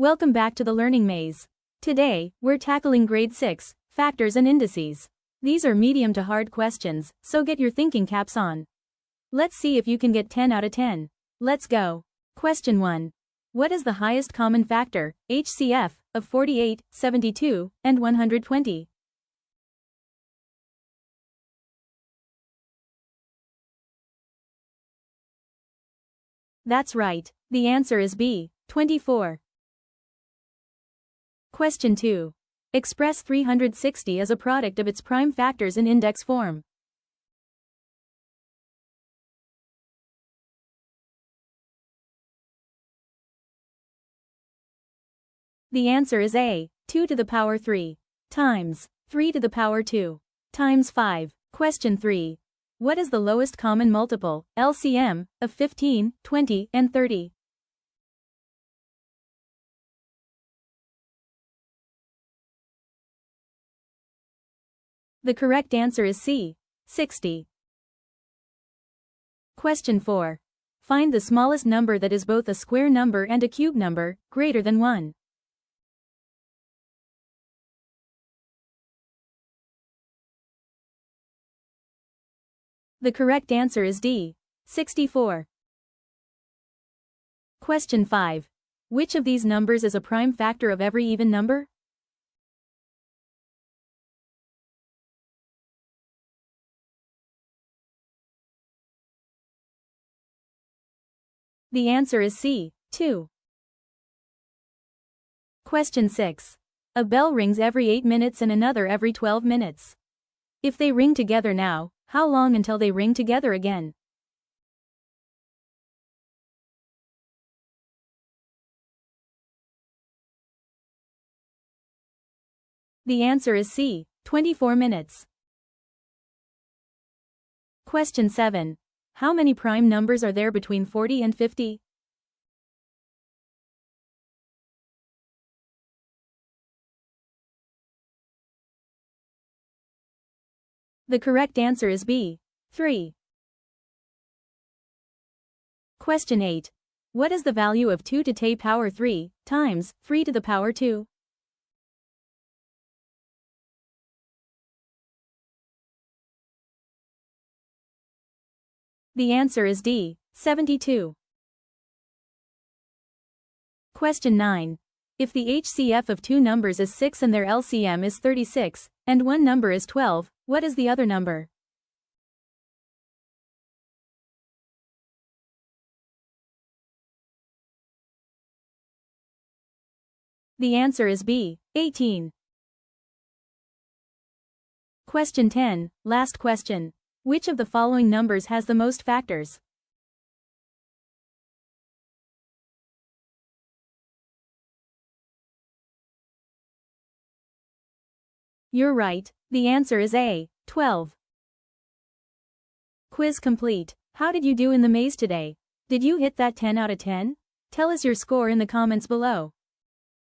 Welcome back to the Learning Maze. Today, we're tackling Grade 6, Factors and Indices. These are medium to hard questions, so get your thinking caps on. Let's see if you can get 10 out of 10. Let's go. Question 1. What is the highest common factor, HCF, of 48, 72, and 120? That's right. The answer is B, 24. Question 2. Express 360 as a product of its prime factors in index form. The answer is A, 2 to the power 3 times 3 to the power 2 times 5. Question 3. What is the lowest common multiple, LCM, of 15, 20, and 30? The correct answer is C, 60. Question 4. Find the smallest number that is both a square number and a cube number, greater than 1. The correct answer is D, 64. Question 5. Which of these numbers is a prime factor of every even number? The answer is C, 2. Question 6. A bell rings every 8 minutes and another every 12 minutes. If they ring together now, how long until they ring together again? The answer is C, 24 minutes. Question 7. How many prime numbers are there between 40 and 50? The correct answer is B, 3. Question 8. What is the value of 2 to the power 3 times 3 to the power 2? The answer is D, 72. Question 9. If the HCF of two numbers is 6 and their LCM is 36, and one number is 12, what is the other number? The answer is B, 18. Question 10, last question. Which of the following numbers has the most factors? You're right, the answer is A, 12. Quiz complete. How did you do in the maze today? Did you hit that 10 out of 10? Tell us your score in the comments below.